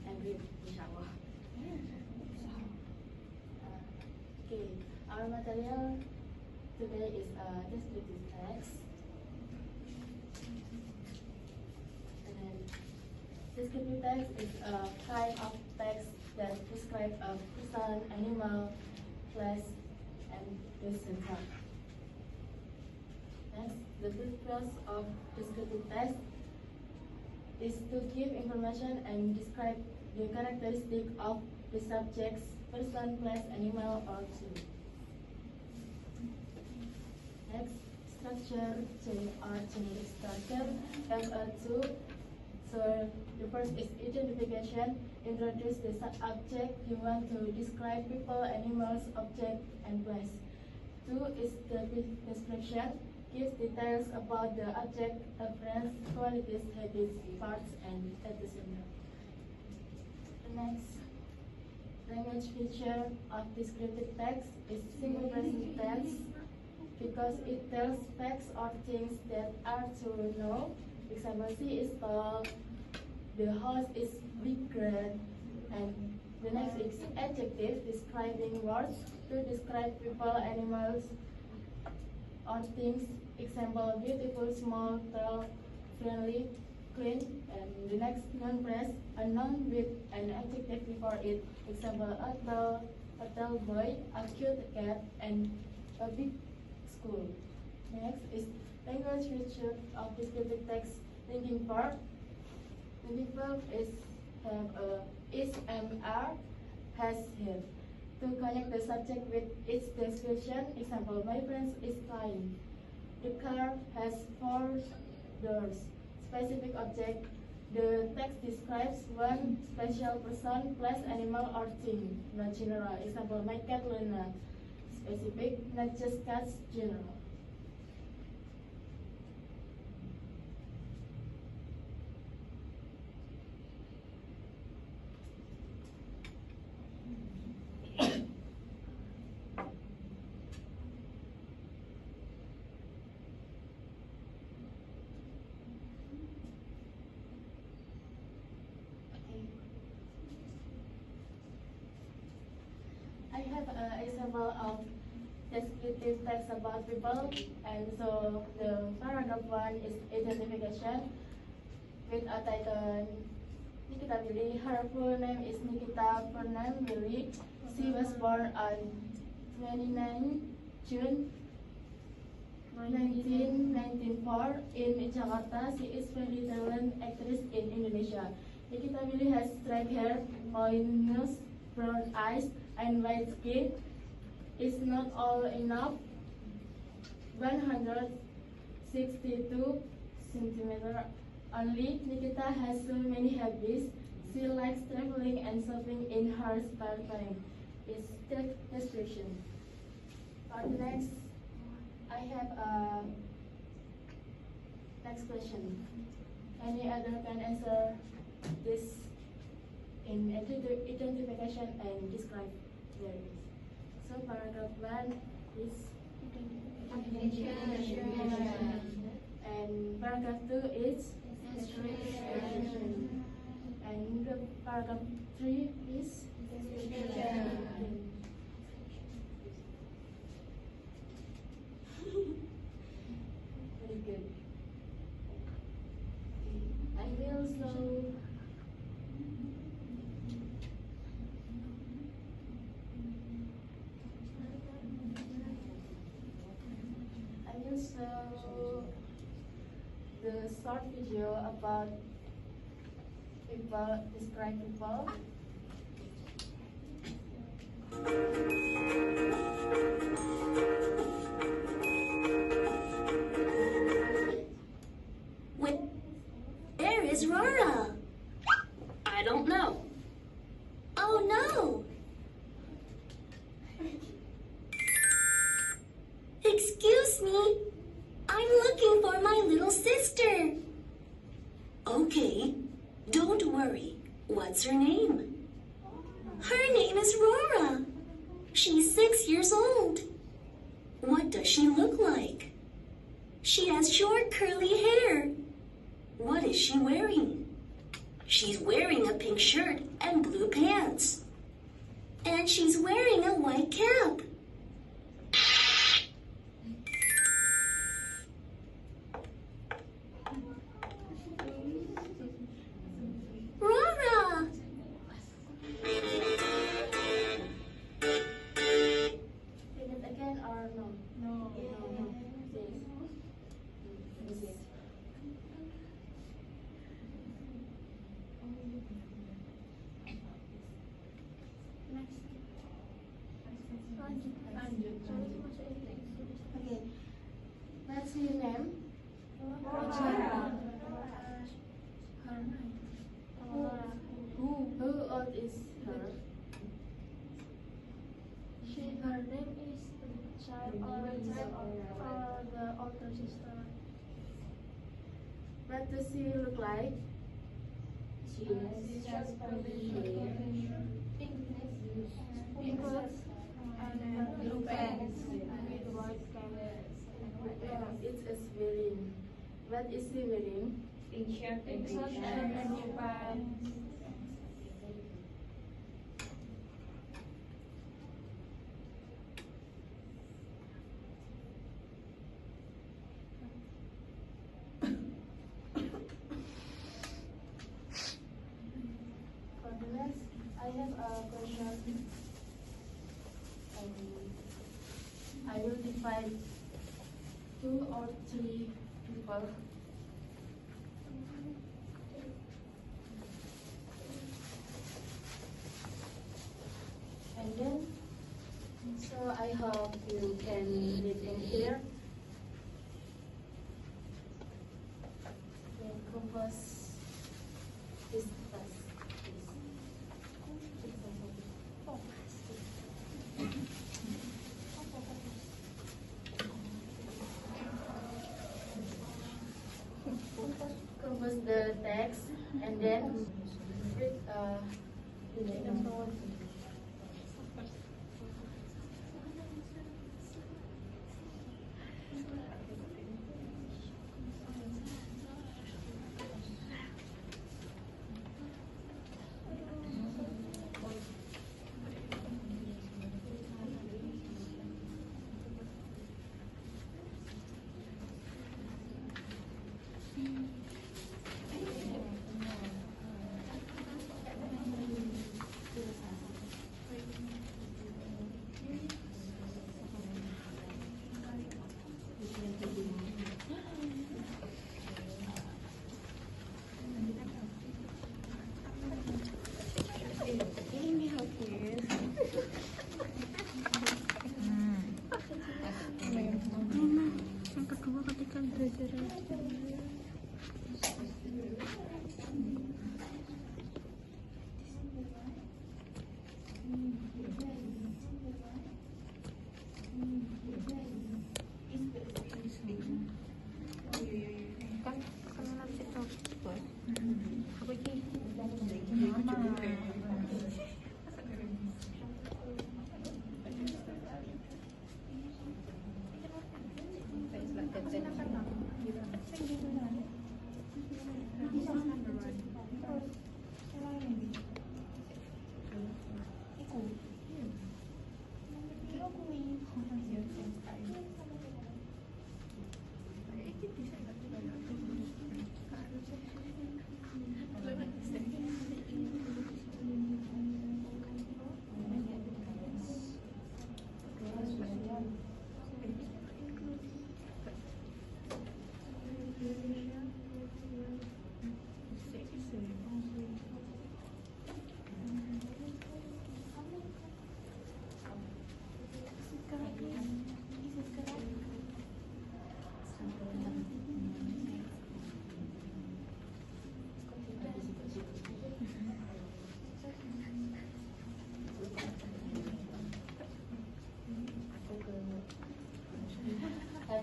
Agree, inshallah. Okay, our material today is descriptive text. And then descriptive text is a kind of text that describes a person, animal, place, and etc. Next, the purpose of descriptive text is to give information and describe the characteristic of the subjects, person, place, animal, or thing. Next, structure, or generic structure, have two. So the first is identification. Introduce the subject you want to describe: people, animals, object, and place. Two is the description. Gives details about the object, appearance, qualities, habits, parts, and etc. The next language feature of descriptive text is single present tense because it tells facts or things that are to know. Example, she is tall, the house is bigger, and the next is adjective, describing words to describe people, animals, or things. Example, beautiful, small, tall, friendly, clean. And the next, noun-phrase, a noun with an adjective before it. Example, a tall boy, a cute cat, and a big school. Next is language feature of descriptive text. Linking verb. Linking verb is have a is, am, are, has, have. To connect the subject with its description. Example, my friend is flying. The car has 4 doors. Specific object. The text describes one special person, place, animal, or thing, not general. Example, my cat Luna. Specific, not just cats, general. I have an example of descriptive text about people, and so the paragraph 1 is identification with a title Nikita Billy. Her full name is Nikita Fernand Billy. She was born on 29 June 1994 in Jakarta. She is very talented actress in Indonesia. Nikita Billy has straight hair, point nose, brown eyes, and white skin. Is not all enough. 162 centimeters only. Nikita has so many hobbies. She likes traveling and shopping in her spare time. Is the description. For the next, I have a next question. Any other can answer this in identification and describe there is. So paragraph 1 is identification, and paragraph 2 is description, and the paragraph 3 is description. Very good. I will slow. So the short video about people, describe people. Where is Rora? I don't know. Oh no! Excuse me, I'm looking for my little sister. Okay, don't worry. What's her name? Her name is Rora. She's 6 years old. What does she look like? She has short curly hair. What is she wearing? She's wearing a pink shirt and blue pants. And she's wearing a white cap. Rora! Read it again or no? No. Yes. Okay. What's your name? Who old is her? Her name is the child or the older sister. What does she look like? She has pink clothes and blue pants with white cap. It is wearing. What is she wearing? Pink shirt and blue pants. For the next, I have a question. I will define 2 or 3 people. And then, so I hope you can read in here. Then compose this task. Compose the text and then read the note. Yang kedua ketika belajar kan kenal situ apa ini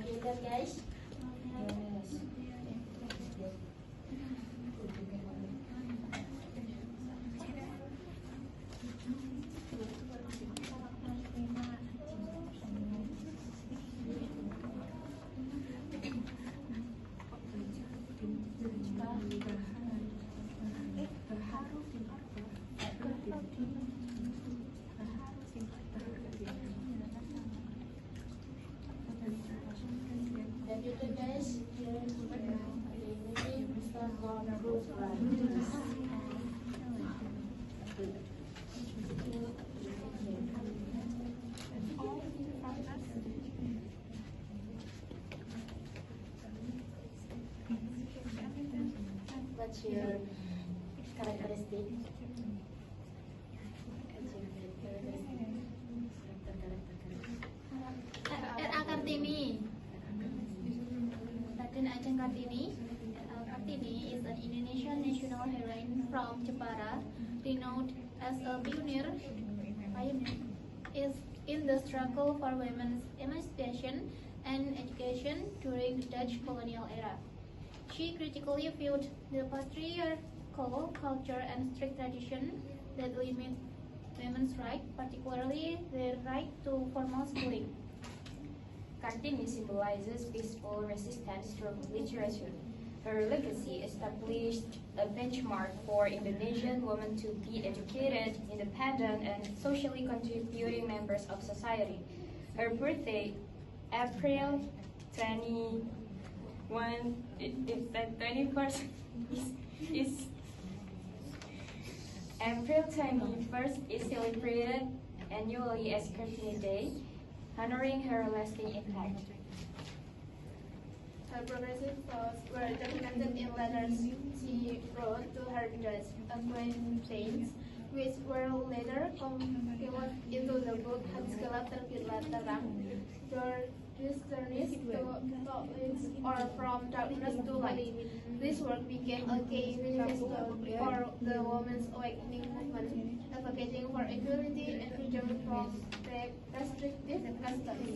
Computer guys. Thank you guys. Here is the movie start from Bruce What's your characteristic? R.A. Kartini. Raden Ajeng Kartini. R.A. Kartini is an Indonesian national heroine from Jepara, renowned as a pioneer is in the struggle for women's emancipation and education during the Dutch colonial era. She critically viewed the patriarchal culture and strict tradition that limit women's rights, particularly their right to formal schooling. Kartini symbolizes peaceful resistance through literature. Her legacy established a benchmark for Indonesian women to be educated, independent, and socially contributing members of society. Her birthday, April 21st, April 21st is celebrated annually as Kartini Day, honoring her lasting impact. Her progressive thoughts were documented in letters she wrote to her Dutch acquaintances, which were later compiled into the book Hartskala Terbitlah Terang, Your Journeys to Knowledge or From Darkness to Light. This work became a key manifesto for the women's awakening movement, advocating for equality and freedom from restrictive customs.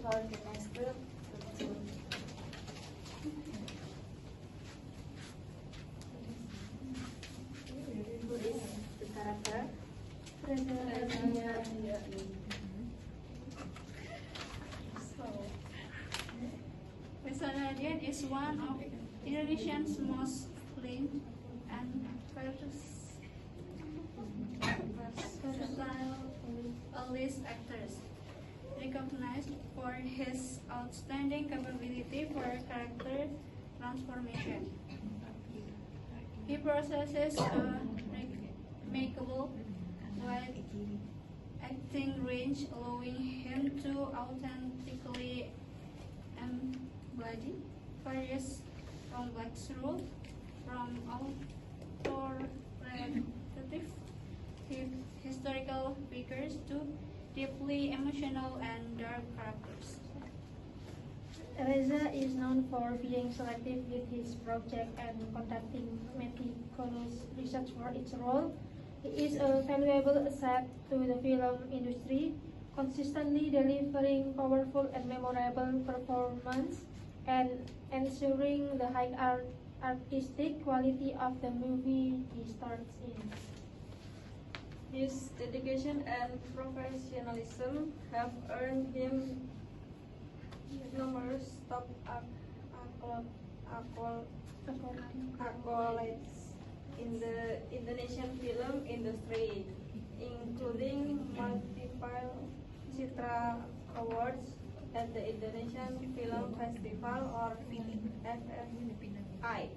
For the next group, who is the character? Radian is one of Indonesia's most acclaimed and versatile police actors, recognized for his outstanding capability for character transformation. He possesses a remarkable wide acting range, allowing him to authentically embody various complex roles, from authoritative historical figures to deeply emotional and dark characters. Reza is known for being selective with his project and conducting meticulous research for each role. He is a valuable asset to the film industry, consistently delivering powerful and memorable performance and ensuring the high artistic quality of the movie he stars in. His dedication and professionalism have earned him numerous top accolades in the Indonesian film industry, including multiple Citra Awards at the Indonesian Film Festival or FFI.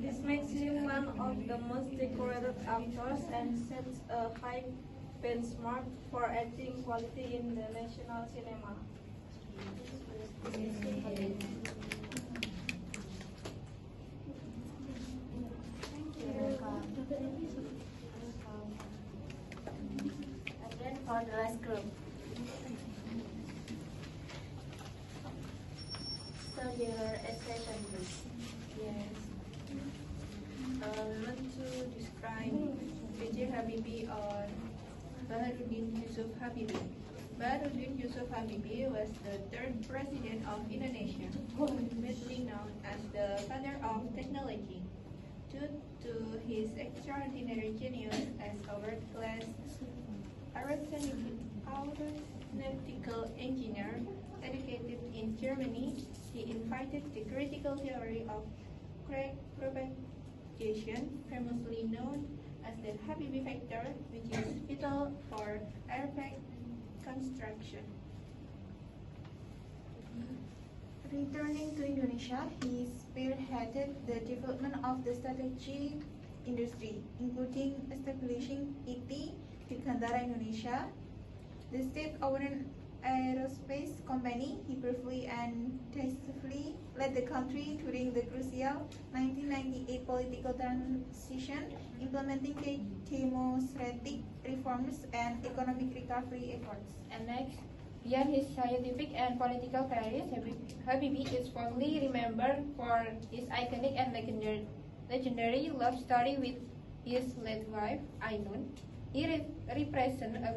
This makes him one of the most decorated actors and sets a high benchmark for acting quality in the national cinema. And then for the last group. So your expression, please. Yes. Not to describe B.J. Habibie or Baharudin Yusuf Habibie. Baharudin Yusuf Habibie was the third president of Indonesia, widely known as the father of technology. Due to his extraordinary genius as a world-class aeronautical engineer educated in Germany, he invented the critical theory of crack propagation, famously known as the Habibi factor, which is vital for aircraft construction. Returning to Indonesia, he spearheaded the development of the strategic industry, including establishing PT Dirgantara Indonesia, the state-owned aerospace company. He briefly and decisively led the country during the crucial 1998 political transition, implementing democratic reforms and economic recovery efforts. And next, beyond his scientific and political careers, Habibie is fondly remembered for his iconic and legendary love story with his late wife, Ainun. He represents a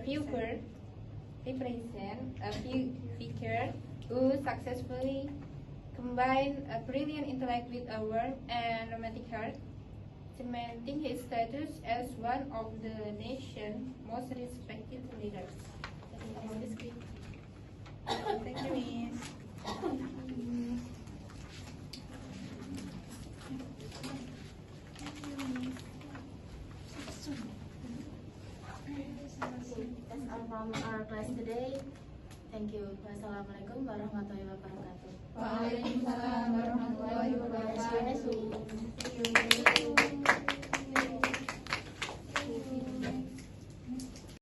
figure who successfully combined a brilliant intellect with a warm and romantic heart, cementing his status as one of the nation's most respected leaders. Thank you, Miss. That's all from our class today. Thank you. Wassalamualaikum warahmatullahi wabarakatuh. Waalaikumsalam warahmatullahi wabarakatuh.